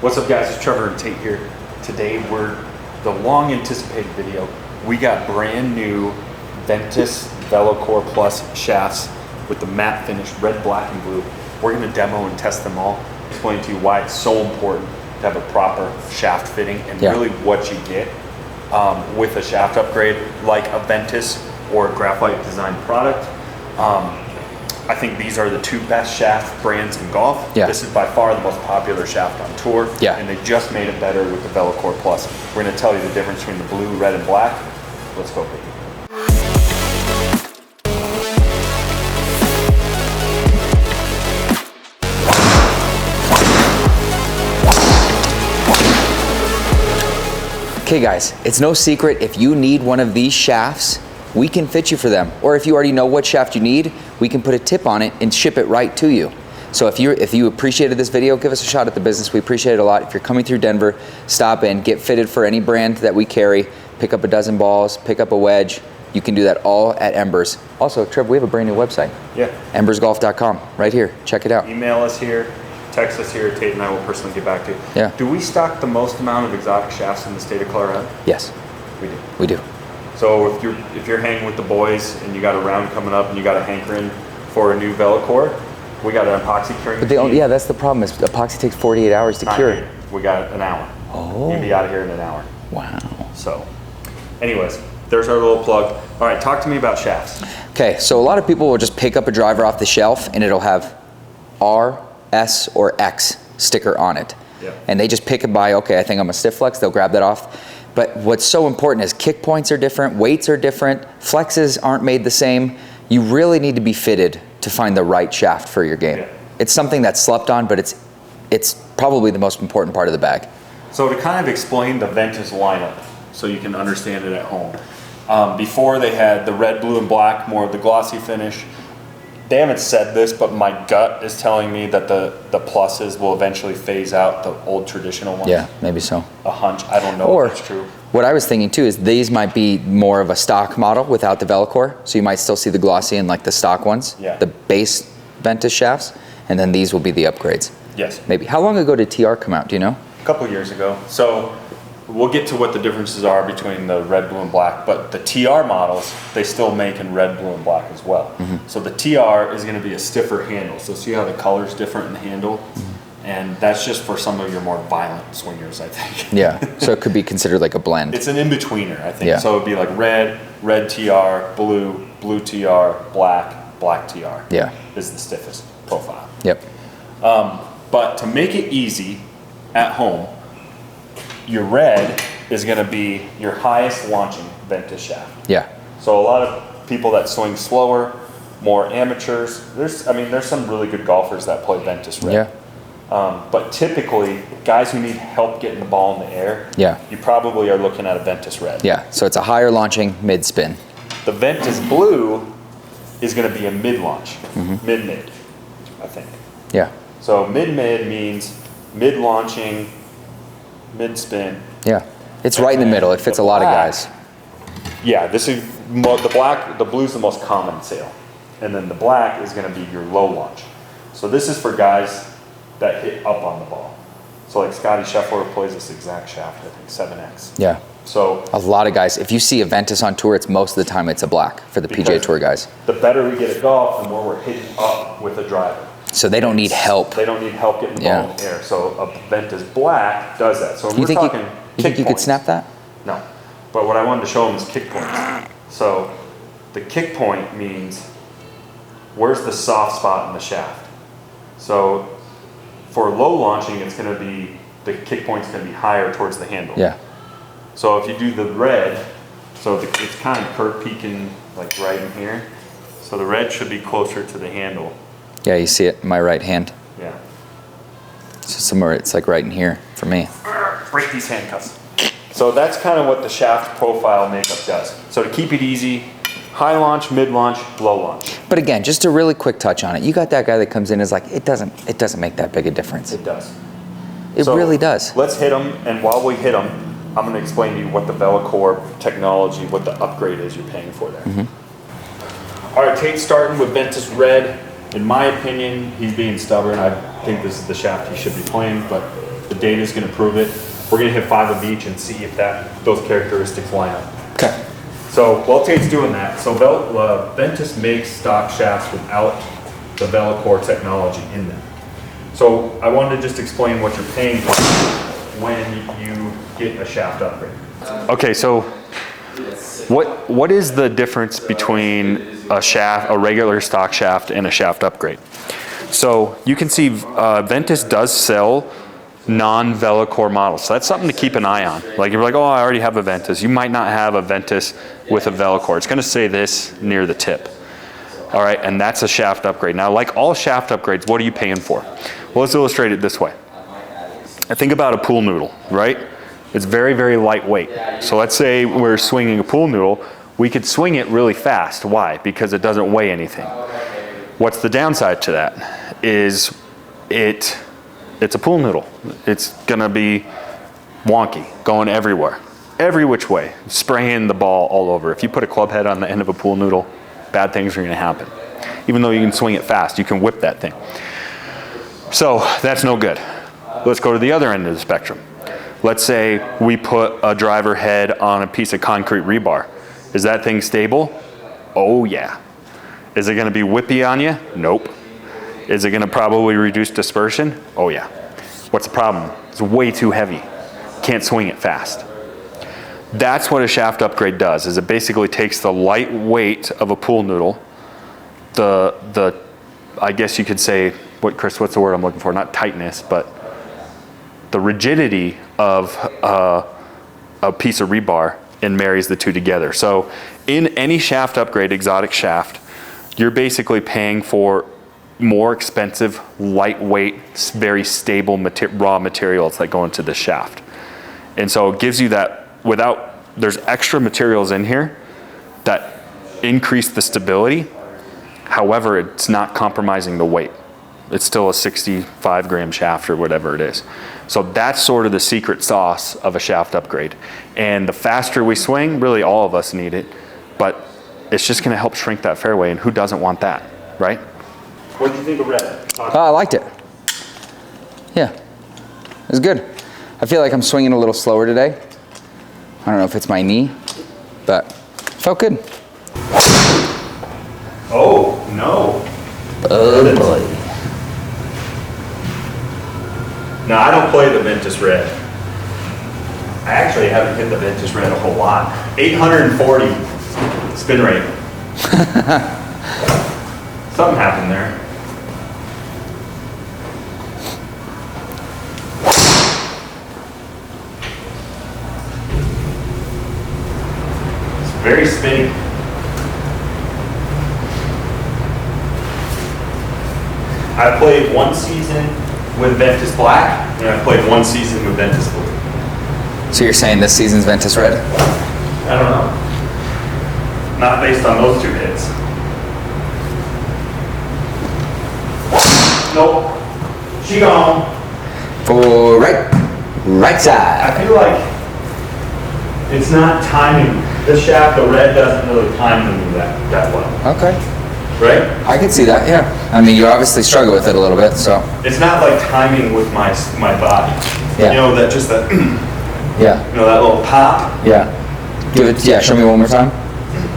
What's up guys, it's Trevor and Tayte here. Today we're the long anticipated video. We got brand new Ventus Velocore Plus shafts with the matte finish, red, black, and blue. We're gonna demo and test them all, explain to you why it's so important to have a proper shaft fitting and really what you get with a shaft upgrade like a Ventus or a graphite designed product. I think these are the two best shaft brands in golf. Yeah. This is by far the most popular shaft on tour. Yeah. And they just made it better with the Velocore Plus. We're gonna tell you the difference between the blue, red, and black. Let's go. Okay guys, it's no secret, if you need one of these shafts, we can fit you for them. Or if you already know what shaft you need, we can put a tip on it and ship it right to you. So if you appreciated this video, give us a shot at the business. We appreciate it a lot. If you're coming through Denver, stop in, get fitted for any brand that we carry, pick up a dozen balls, pick up a wedge. You can do that all at Embers. Also, Trev, we have a brand new website. Yeah. Embersgolf.com, right here, check it out. Email us here, text us here, Tayte and I will personally get back to you. Yeah. Do we stock the most amount of exotic shafts in the state of Colorado? Yes. We do. We do. So if you're hanging with the boys and you got a round coming up and you got a hankering for a new Velocore, we got an epoxy curing machine. Yeah, that's the problem. Is epoxy takes 48 hours to cure. Here. We got an hour. Oh. You'll be out of here in an hour. Wow. So, anyways, there's our little plug. All right, talk to me about shafts. Okay, so a lot of people will just pick up a driver off the shelf and it'll have R, S, or X sticker on it. Yeah. And they just pick it by, okay, I think I'm a stiff flex, they'll grab that off. But what's so important is kick points are different, weights are different, flexes aren't made the same. You really need to be fitted to find the right shaft for your game. Yeah. It's something that's slept on, but it's probably the most important part of the bag. So to kind of explain the Ventus lineup, so you can understand it at home. Before they had the red, blue, and black, more of the glossy finish. They haven't said this, but my gut is telling me that the pluses will eventually phase out the old traditional ones. Yeah, maybe so. A hunch, I don't know if that's true. What I was thinking too is these might be more of a stock model without the Velocore, so you might still see the glossy and like the stock ones, the base Ventus shafts, and then these will be the upgrades. Yes. Maybe. How long ago did TR come out, do you know? A couple years ago. So we'll get to what the differences are between the red, blue, and black, but the TR models, they still make in red, blue, and black as well. So the TR is gonna be a stiffer handle. So see how the color's different in the handle? And that's just for some of your more violent swingers, I think. Yeah, so it could be considered like a blend. It's an in-betweener, I think. Yeah. So it'd be like red, red TR, blue, blue TR, black, black TR. Yeah. Is the stiffest profile. Yep. But to make it easy at home, your red is gonna be your highest launching Ventus shaft. Yeah. So a lot of people that swing slower, more amateurs, there's some really good golfers that play Ventus red. Yeah. But typically, guys who need help getting the ball in the air, you probably are looking at a Ventus red. Yeah, so it's a higher launching mid spin. The Ventus blue is gonna be a mid launch, mid-mid, I think. Yeah. So mid-mid means mid launching, mid spin. Yeah, it's right in the middle. It fits a lot of guys. Yeah, this is the black. The blue's the most common sale, and then the black is going to be your low launch. So this is for guys that hit up on the ball. So like Scotty Scheffler plays this exact shaft, I think 7X. Yeah. So a lot of guys. If you see a Ventus on tour, it's most of the time it's a black for the PGA Tour guys. The better we get at golf, the more we're hitting up with a driver. So they don't need help. They don't need help getting the ball in the air. So a Ventus black does that. So you think you could snap that? No. But what I wanted to show them is kick points. So the kick point means where's the soft spot in the shaft. So for low launching, it's going to be, the kick point's going to be higher towards the handle. Yeah. So if you do the red, so it's kind of curve peaking like right in here. So the red should be closer to the handle. Yeah, you see it in my right hand. Yeah. So somewhere it's like right in here for me. Break these handcuffs. So that's kind of what the shaft profile makeup does. So to keep it easy, high launch, mid launch, low launch. But again, just a really quick touch on it. You got that guy that comes in and is like, it doesn't make that big a difference. It does. It really does. Let's hit them, and while we hit them, I'm going to explain to you what the Velocore technology, what the upgrade is you're paying for there. All right, Tayte's starting with Ventus red. In my opinion, he's being stubborn. I think this is the shaft he should be playing, but The data is going to prove it. We're going to hit 5 of each and see if those characteristics line up. Okay. So while Tate's doing that, so Ventus makes stock shafts without the Velocore technology in them. So I wanted to just explain what you're paying for when you get a shaft upgrade. Okay, so what is the difference between a regular stock shaft and a shaft upgrade? So you can see Ventus does sell non-Velocore models. So that's something to keep an eye on. Like you're like, oh, I already have a Ventus. You might not have a Ventus with a Velocore. It's gonna say this near the tip. All right, and that's a shaft upgrade. Now, like all shaft upgrades, what are you paying for? Well, let's illustrate it this way. I think about a pool noodle, right? It's very, very lightweight. So let's say we're swinging a pool noodle. We could swing it really fast. Why? Because it doesn't weigh anything. What's the downside to that? Is it's a pool noodle. It's gonna be wonky, going everywhere, every which way, spraying the ball all over. If you put a club head on the end of a pool noodle, bad things are gonna happen. Even though you can swing it fast, you can whip that thing. So that's no good. Let's go to the other end of the spectrum. Let's say we put a driver head on a piece of concrete rebar. Is that thing stable? Oh yeah. Is it gonna be whippy on you? Nope. Is it gonna probably reduce dispersion? Oh yeah. What's the problem? It's way too heavy. Can't swing it fast. That's what a shaft upgrade does, is it basically takes the light weight of a pool noodle, I guess you could say, Chris, what's the word I'm looking for? Not tightness, but the rigidity of a piece of rebar, and marries the two together. So in any shaft upgrade, exotic shaft, you're basically paying for more expensive, lightweight, very stable raw materials that go into the shaft. And so it gives you that there's extra materials in here that increase the stability. However, it's not compromising the weight. It's still a 65 gram shaft or whatever it is. So that's sort of the secret sauce of a shaft upgrade. And the faster we swing, really all of us need it, but it's just gonna help shrink that fairway, and who doesn't want that, right? What did you think of red? I liked it. Yeah, it was good. I feel like I'm swinging a little slower today. I don't know if it's my knee, but felt good. Oh, no. Oh boy. No, I don't play the Ventus red. I actually haven't hit the Ventus red a whole lot. 840 spin rate. Something happened there. It's very spinny. I played one season with Ventus Black, and I played one season with Ventus Blue. So you're saying this season's Ventus red? I don't know. Not based on those two hits. Nope. She gone. For right side. I feel like it's not timing. This shaft, the red doesn't really time the move that well. Okay. Right? I can see that, yeah. I mean, you obviously struggle with it a little bit, so. It's not like timing with my body. Yeah. You know, that just that, Yeah. you know, that little pop. Yeah. Yeah, show me one more time.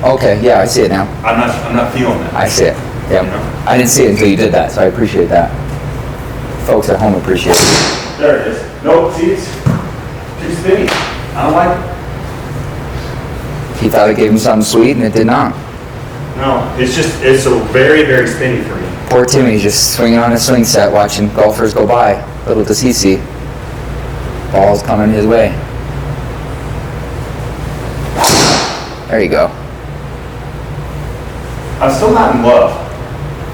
Okay, yeah, I see it now. I'm not feeling that. I see it. Yeah. You know? I didn't see it until you did that, so I appreciate that. Folks at home appreciate it. There it is. Nope, see, it's too spinny. I don't like it. He thought it gave him something sweet, and it did not. No, it's a very, very spinny for me. Poor Timmy's just swinging on his swing set, watching golfers go by. Little does he see. Ball's coming his way. There you go. I'm still not in love.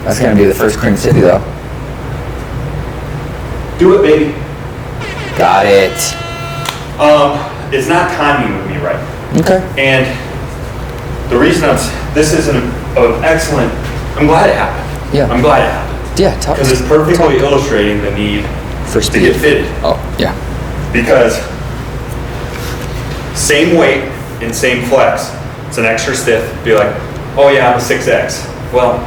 That's going to be the first cream city, though. Do it, baby. Got it. It's not timing with me right. Okay. And the reason this is an excellent, I'm glad it happened. Yeah. I'm glad it happened. Yeah, talk. Because it's perfectly illustrating the need for to speed. get fitted. Oh, yeah. Because same weight and same flex, it's an extra stiff. Be like, oh yeah, I'm a 6X. Well,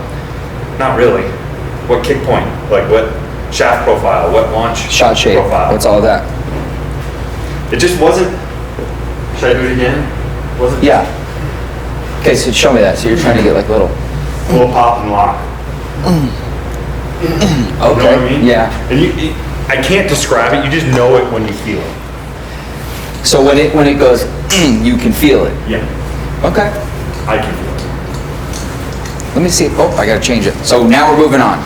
not really. What kick point? Like what shaft profile, wet launch, Shot shape. profile. What's all that? It just wasn't. Should I do it again? Wasn't. Yeah. Okay, so show me that. So you're trying to get like little. Pop and lock. Okay. You know what I mean? Yeah. And I can't describe it. You just know it when you feel it. So when it goes, you can feel it. Yeah. Okay. I can feel it. Let me see. Oh, I gotta change it. So now we're moving on.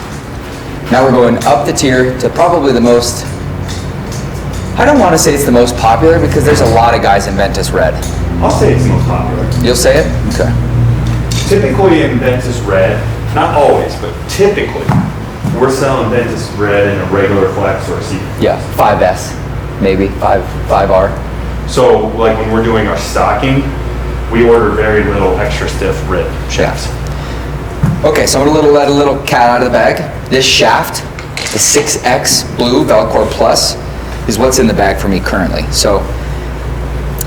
Now we're going up the tier to probably the most. I don't want to say it's the most popular because there's a lot of guys in Ventus Red. I'll say it's the most popular. You'll say it? Okay. Typically in Ventus Red, not always, but typically, we're selling Ventus Red in a regular flex or a secret. Yeah, 5S, maybe 5R. So like when we're doing our stocking, we order very little extra stiff red shafts. Okay, so I'm gonna let a little cat out of the bag. This shaft, the 6X blue Velocore Plus, is what's in the bag for me currently. So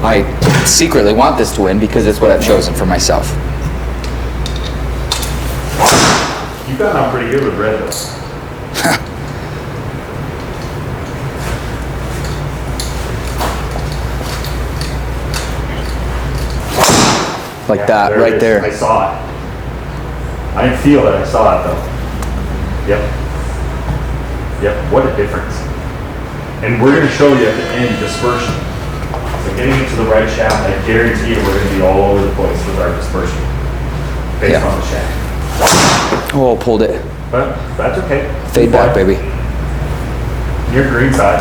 I secretly want this to win because it's what I've chosen for myself. You've gotten out pretty good with red though. Like that, right there. I saw it. I didn't feel it, I saw it though. Yep. Yep, what a difference. And we're gonna show you at the end dispersion. So getting into the right shaft, I guarantee you we're gonna be all over the place with our dispersion. Based on the shaft. Oh, pulled it. But that's okay. Fade back, baby. Your green side.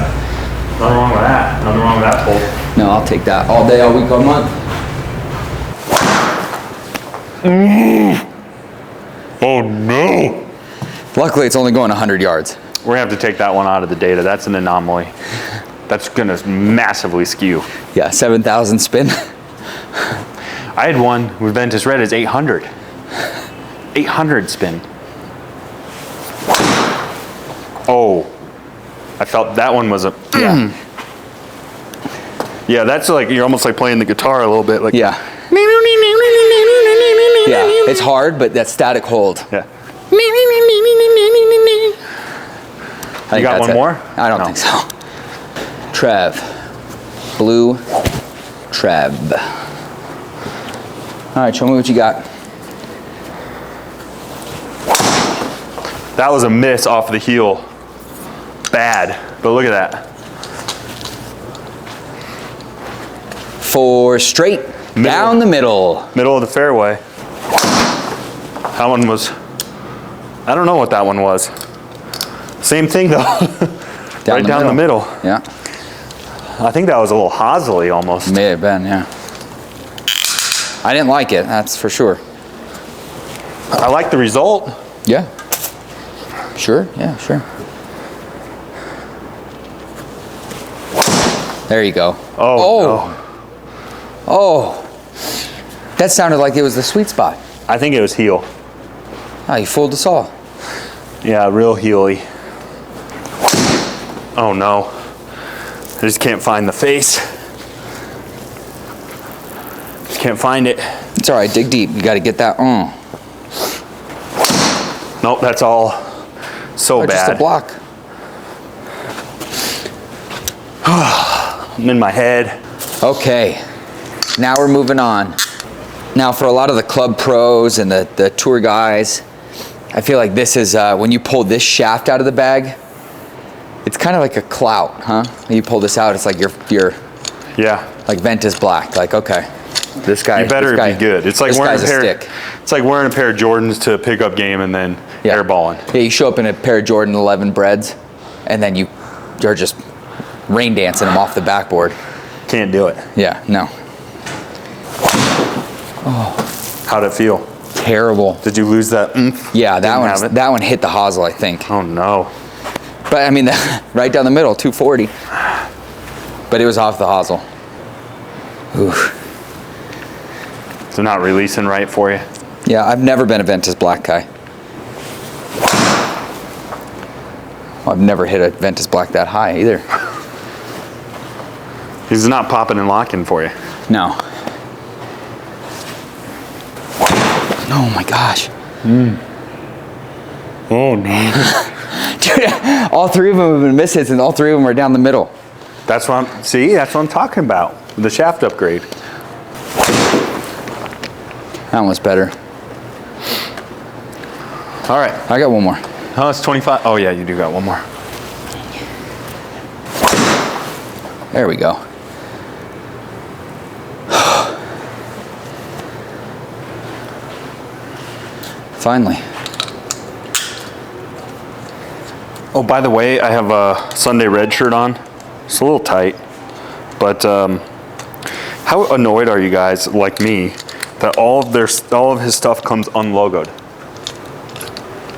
Nothing wrong with that. Nothing wrong with that pull. No, I'll take that all day, all week, all month. Oh no! Luckily, it's only going 100 yards. We're gonna have to take that one out of the data. That's an anomaly. That's gonna massively skew. Yeah, 7,000 spin. I had one with Ventus Red is 800. 800 spin. Oh, I felt that one was a, yeah. Yeah, that's like, you're almost like playing the guitar a little bit. Like, Yeah. Yeah, it's hard, but that static hold. Yeah. You got one more? I don't think so. Trev. Blue Trev. All right, show me what you got. That was a miss off the heel. Bad, but look at that. 4 straight, down the middle. Middle of the fairway. That one was, I don't know what that one was. Same thing though. Right down the middle. Yeah. I think that was a little Hosley almost. May have been, yeah. I didn't like it, that's for sure. I like the result. Yeah. Sure, yeah, sure. There you go. Oh, no. Oh. That sounded like it was the sweet spot. I think it was heel. Oh, you fooled us all. Yeah, real heely. Oh no. I just can't find the face. Just can't find it. It's all right, dig deep. You got to get that. Nope, that's all so bad. Just a block. I'm in my head. Okay, now we're moving on. Now for a lot of the club pros and the tour guys, I feel like this is, when you pull this shaft out of the bag, it's kind of like a clout, huh? When you pull this out, it's like you're Yeah. like Ventus black, like, okay, this guy. You better be good. It's like wearing a pair. stick. It's like wearing a pair of Jordans to pick up game and then airballing. Yeah, you show up in a pair of Jordan 11 breads, and then you're just rain dancing them off the backboard. Can't do it. Yeah, no. How'd it feel? Terrible. Did you lose that? Yeah, Didn't have it? that one hit the hosel, I think. Oh no. But I mean, right down the middle, 240. But it was off the hosel. Oof. So not releasing right for you? Yeah, I've never been a Ventus black guy. Well, I've never hit a Ventus black that high either. He's not popping and locking for you. No. Oh my gosh. Oh no. All three of them have been mishits, and all three of them are down the middle. That's what I'm talking about. The shaft upgrade. That one's better. All right. I got one more. Oh, it's 25. Oh yeah, you do got one more. There we go. Finally. Oh, by the way, I have a Sunday red shirt on. It's a little tight, but how annoyed are you guys, like me, that all of his stuff comes unlogoed?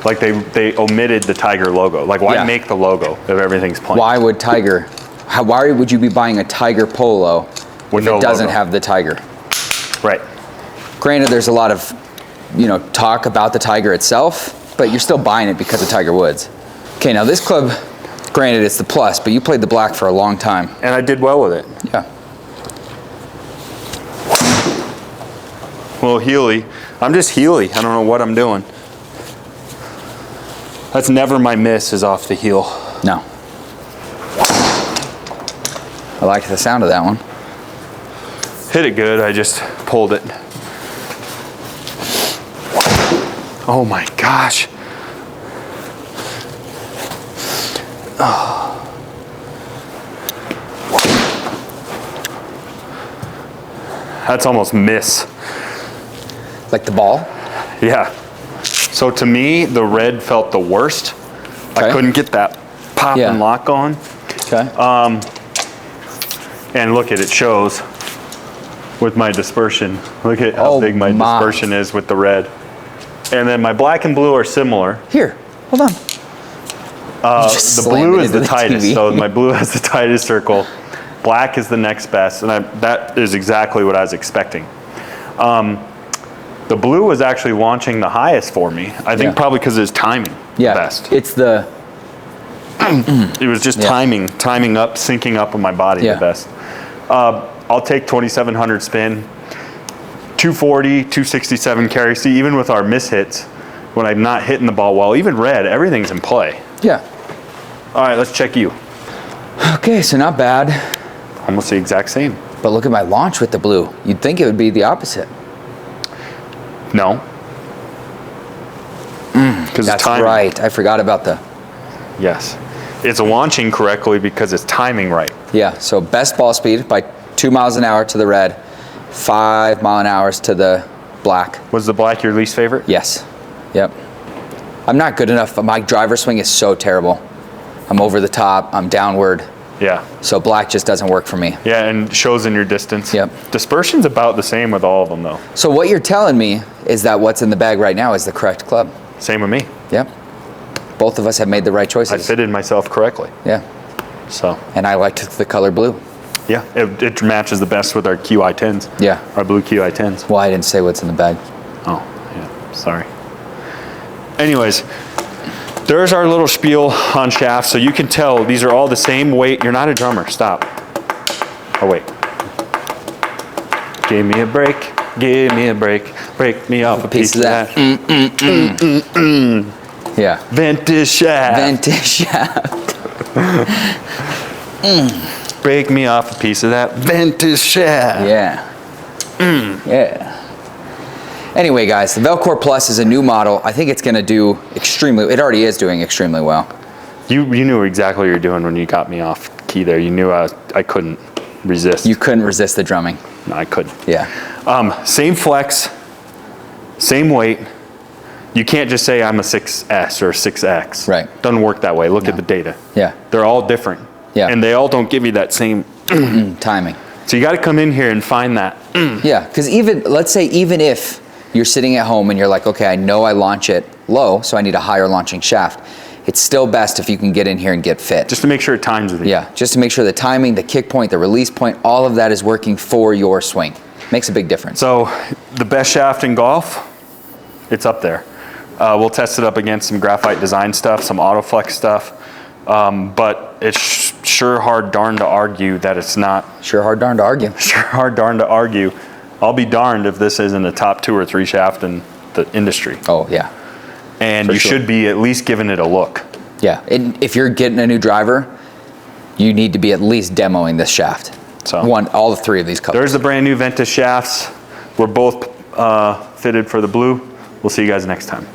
Like they omitted the Tiger logo. Like, why make the logo if everything's plain? Why would Tiger? Why would you be buying a Tiger polo if it doesn't have the Tiger? Right. Granted, there's a lot of, talk about the Tiger itself, but you're still buying it because of Tiger Woods. Okay, now this club, granted it's the plus, but you played the black for a long time. And I did well with it. Yeah. Well, Healy. I'm just Healy. I don't know what I'm doing. That's never my miss, is off the heel. No. I liked the sound of that one. Hit it good, I just pulled it. Oh my gosh. Oh. That's almost miss. Like the ball? Yeah. So to me, the red felt the worst. Okay. I couldn't get that pop and lock on. Okay. And look at it shows with my dispersion. Look at how big my dispersion is with the red. And then my black and blue are similar. Here, hold on. The blue is the tightest, so my blue has the tightest circle. Black is the next best, and that is exactly what I was expecting. The blue was actually launching the highest for me. I think probably because it's timing the best. It's the... It was just timing up, syncing up with my body the best. I'll take 2,700 spin, 240, 267 carry. See, even with our mishits, when I'm not hitting the ball well, even red, everything's in play. Yeah. All right, let's check you. Okay, so not bad. Almost the exact same. But look at my launch with the blue. You'd think it would be the opposite. No. That's right. I forgot about the... Yes. It's launching correctly because it's timing right. Yeah, so best ball speed by 2 miles an hour to the red, 5 mile an hour to the black. Was the black your least favorite? Yes. Yep. I'm not good enough. My driver swing is so terrible. I'm over the top. I'm downward. Yeah. So black just doesn't work for me. Yeah, and shows in your distance. Yep. Dispersion's about the same with all of them, though. So what you're telling me is that what's in the bag right now is the correct club. Same with me. Yep. Both of us have made the right choices. I fitted myself correctly. Yeah. So. And I liked the color blue. Yeah, it matches the best with our QI 10s. Yeah. Our blue QI 10s. Well, I didn't say what's in the bag. Oh, yeah. Sorry. Anyways, there's our little spiel on shafts. So you can tell these are all the same weight. You're not a drummer. Stop. Oh, wait. Give me a break. Give me a break. Break me off a piece of that. Yeah. Ventus shaft. Ventus shaft. Break me off a piece of that Ventus shaft. Yeah. Yeah. Anyway, guys, the Velocore Plus is a new model. I think it's going to do extremely, it already is doing extremely well. You knew exactly what you were doing when you got me off key there. You knew I couldn't resist. You couldn't resist the drumming. No, I couldn't. Yeah. Same flex, same weight. You can't just say I'm a 6S or a 6X. Right. Doesn't work that way. Look at the data. Yeah. They're all different. Yeah. And they all don't give you that same timing. So you got to come in here and find that. Yeah, because let's say even if you're sitting at home and you're like, okay, I know I launch it low, so I need a higher launching shaft. It's still best if you can get in here and get fit. Just to make sure it times with you. Yeah, just to make sure the timing, the kick point, the release point, all of that is working for your swing. Makes a big difference. So the best shaft in golf, it's up there. We'll test it up against some graphite design stuff, some autoflex stuff, but it's sure hard darn to argue that it's not. Sure hard darn to argue. Sure hard darn to argue. I'll be darned if this isn't a top 2 or 3 shaft in the industry. Oh, yeah. And you should be at least giving it a look. Yeah, and if you're getting a new driver, you need to be at least demoing this shaft. So all three of these colors. There's the brand new Ventus shafts. We're both fitted for the blue. We'll see you guys next time.